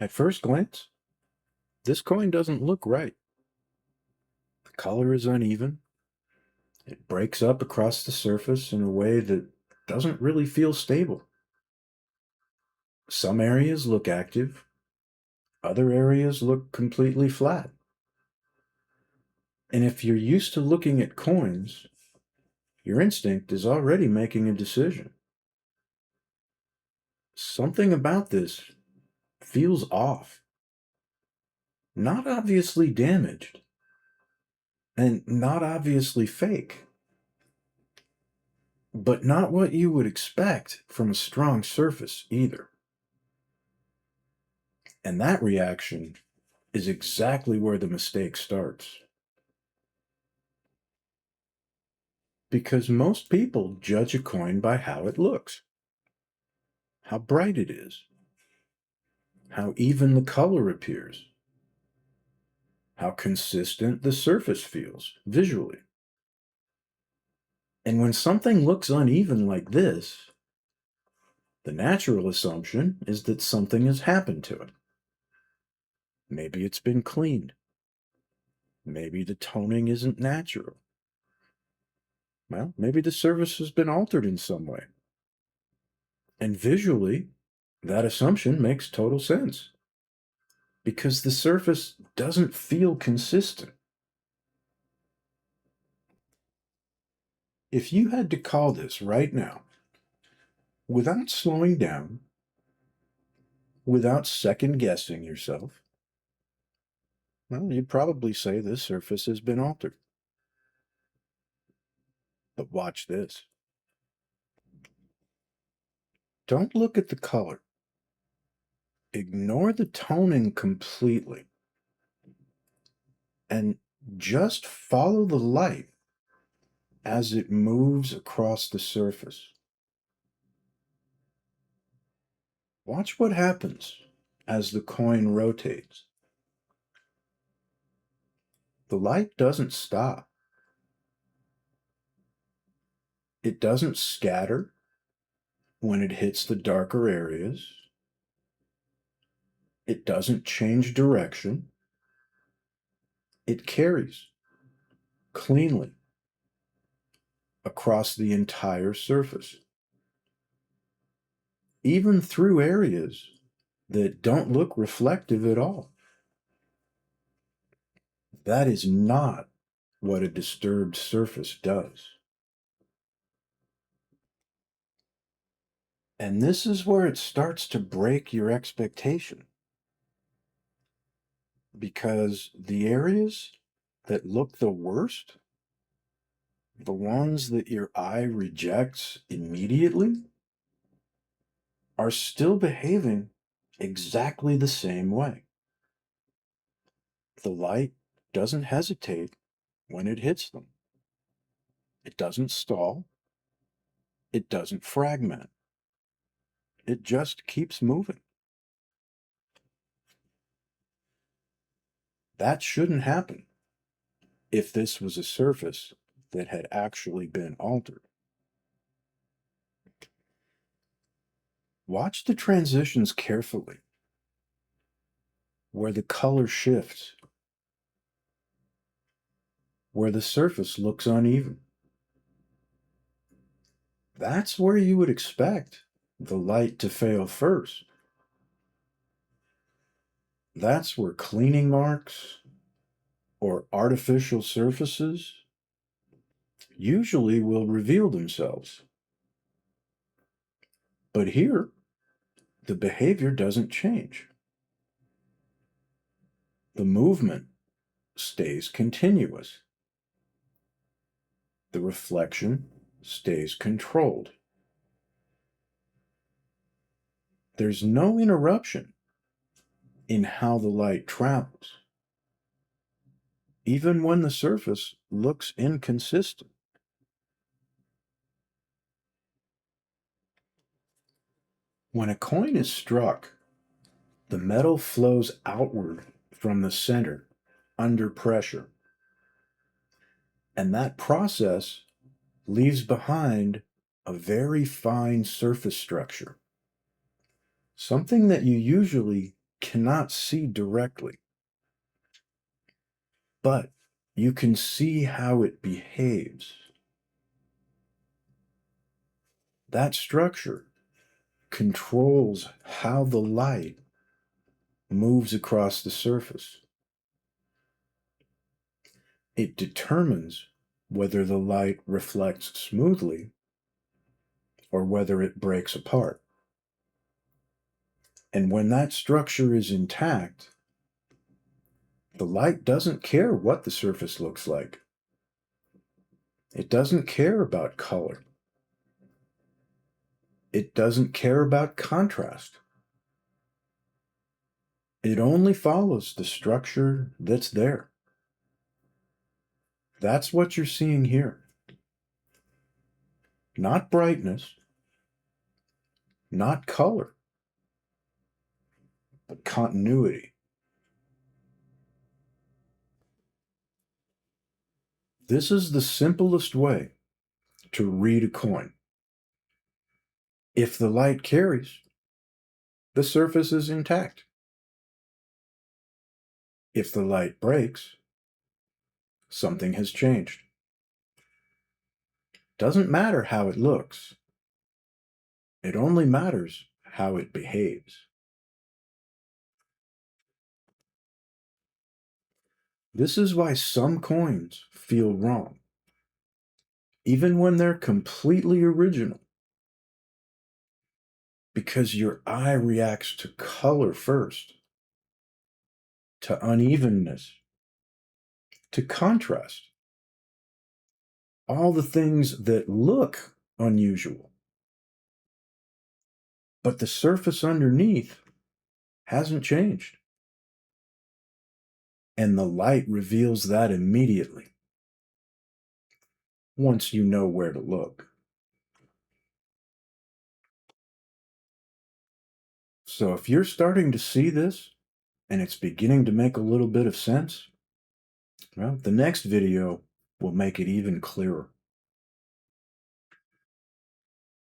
At first glance, this coin doesn't look right. The color is uneven. It breaks up across the surface in a way that doesn't really feel stable. Some areas look active, other areas look completely flat. And if you're used to looking at coins, your instinct is already making a decision. Something about this feels off. Not obviously damaged, and not obviously fake, but not what you would expect from a strong surface either. And that reaction is exactly where the mistake starts. Because most people judge a coin by how it looks, how bright it is, how even the color appears, how consistent the surface feels visually. And when something looks uneven like this, the natural assumption is that something has happened to it. Maybe it's been cleaned. Maybe the toning isn't natural. Well, maybe the surface has been altered in some way. And visually, that assumption makes total sense because the surface doesn't feel consistent. If you had to call this right now, without slowing down, without second guessing yourself, well, you'd probably say this surface has been altered. But watch this. Don't look at the color. Ignore the toning completely. And just follow the light as it moves across the surface. Watch what happens as the coin rotates. The light doesn't stop. It doesn't scatter when it hits the darker areas. It doesn't change direction. It carries cleanly across the entire surface, even through areas that don't look reflective at all. That is not what a disturbed surface does. And this is where it starts to break your expectation. Because the areas that look the worst, the ones that your eye rejects immediately, are still behaving exactly the same way. The light doesn't hesitate when it hits them. It doesn't stall. It doesn't fragment. It just keeps moving. That shouldn't happen if this was a surface that had actually been altered. Watch the transitions carefully, where the color shifts, where the surface looks uneven. That's where you would expect the light to fail first. That's where cleaning marks or artificial surfaces usually will reveal themselves. But here, the behavior doesn't change. The movement stays continuous. The reflection stays controlled. There's no interruption in how the light travels, even when the surface looks inconsistent. When a coin is struck, the metal flows outward from the center under pressure. And that process leaves behind a very fine surface structure, something that you usually cannot see directly, but you can see how it behaves. That structure controls how the light moves across the surface. It determines whether the light reflects smoothly or whether it breaks apart. And when that structure is intact, the light doesn't care what the surface looks like. It doesn't care about color. It doesn't care about contrast. It only follows the structure that's there. That's what you're seeing here. Not brightness, not color, but continuity. This is the simplest way to read a coin. If the light carries, the surface is intact. If the light breaks, something has changed. Doesn't matter how it looks. It only matters how it behaves. This is why some coins feel wrong, even when they're completely original, because your eye reacts to color first, to unevenness, to contrast, all the things that look unusual. But the surface underneath hasn't changed. And the light reveals that immediately, once you know where to look. So if you're starting to see this, and it's beginning to make a little bit of sense, well, the next video will make it even clearer.